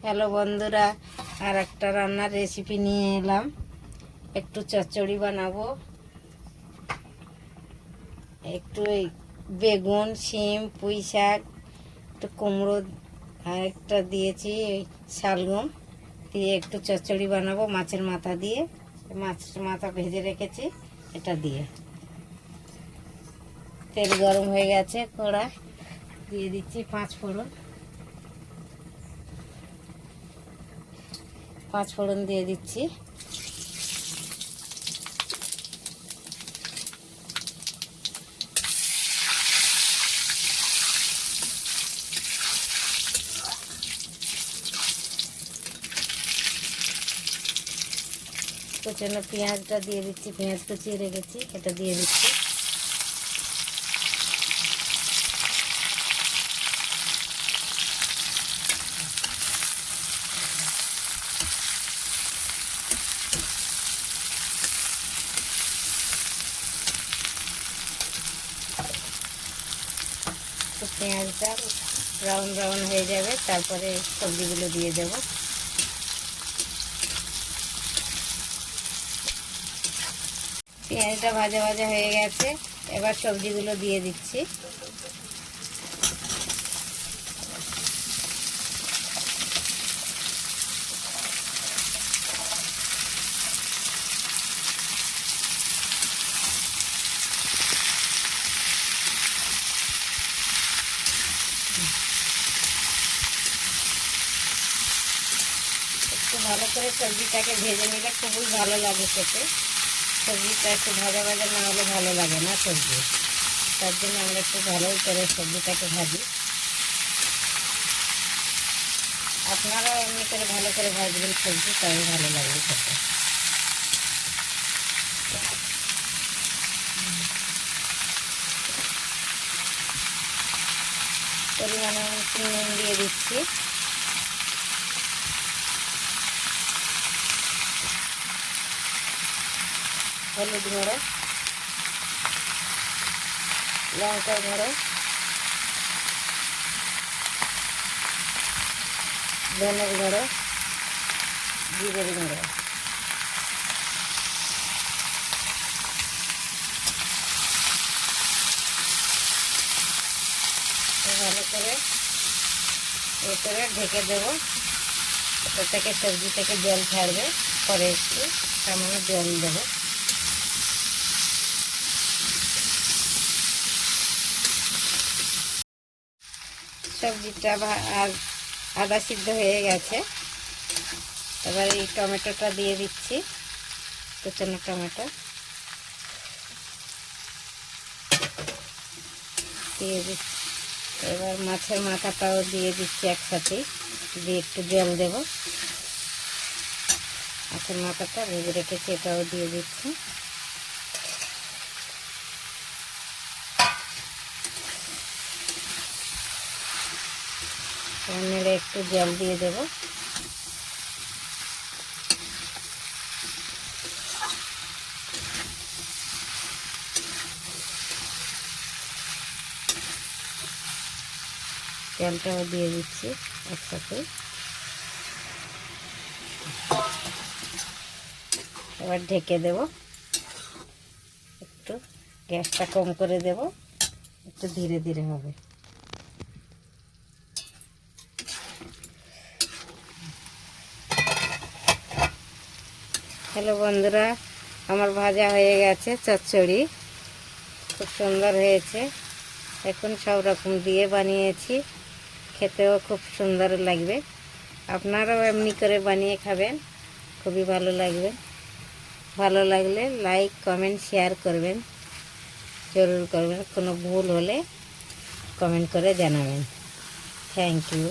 Hello বন্ধুরা, আর একটা রান্নার রেসিপি নিয়ে এলাম। একটু চচ্চড়ি বানাবো। একটু বেগুন, শিম, পুঁই শাক, একটু কুমড়ো আর একটা দিয়েছি শালগম দিয়ে একটু চচ্চড়ি বানাবো মাছের মাথা দিয়ে। মাছের মাথা ভেজে রেখেছি এটা দিয়ে। তেল গরম হয়ে গেছে, কড়া দিয়ে দিচ্ছি 5 ফোড়ন। 5 ফোড়ন দিয়ে দিচ্ছি। কুচানো পেঁয়াজটা দিয়ে দিচ্ছি, পেঁয়াজ কুচিয়ে রেখেছি এটা দিয়ে দিচ্ছি। তো পেঁয়াজটা ব্রাউন ব্রাউন হয়ে যাবে, তারপরে সবজিগুলো দিয়ে দেব। পেঁয়াজটা ভাজা ভাজা হয়ে গেছে, এবার সবজিগুলো দিয়ে দিচ্ছি। একটু ভালো করে সবজিটাকে ভেজে নিলে খুবই ভালো লাগে খেতে। সবজিটা একটু ভাজা ভাজা না হলে ভালো লাগে না সবজি, তার জন্য আমরা একটু ভালো করে সবজিটাকে ভাজি। আপনারাও এমনি করে ভালো করে ভাজবেন সবজি, তবে ভালো লাগবে খেতে। পরিমাণে নুন দিয়ে দিচ্ছি। হলুদ গুঁড়ো, লঙ্কার গুঁড়ো, ধনের গুঁড়ো, জিরের গুঁড়ো। ভালো করে এরপরে ঢেকে দেবো। ওটা থেকে সবজি থেকে জল ছাড়বে, পরে একটু সামান্য জল দেবো। সবজিটা আর আদা সিদ্ধ হয়ে গেছে, এবার এই টমেটোটা দিয়ে দিচ্ছি, কুচানো টমেটো দিয়ে দিচ্ছি। এবার মাছের মাথাটাও দিয়ে দিচ্ছি একসাথে, দিয়ে একটু জল দেব। মাছের মাথাটা ভেজে রেখেছি এটাও দিয়ে দিচ্ছি। নেড়ে একটু জল দিয়ে দেব। তেলটাও দিয়ে দিচ্ছি একসাথে। এবার ঢেকে দেব, একটু গ্যাসটা কম করে দেব, একটু ধীরে ধীরে হবে। হ্যালো বন্ধুরা, আমার ভাজা হয়ে গেছে চচ্চড়ি, খুব সুন্দর হয়েছে। এখন সব রকম দিয়ে বানিয়েছি, খেতেও খুব সুন্দর লাগবে। আপনারাও এমনি করে বানিয়ে খাবেন, খুবই ভালো লাগবে। ভালো লাগলে লাইক, কমেন্ট, শেয়ার করবেন, জরুর করবেন। কোনো ভুল হলে কমেন্ট করে জানাবেন। Thank you.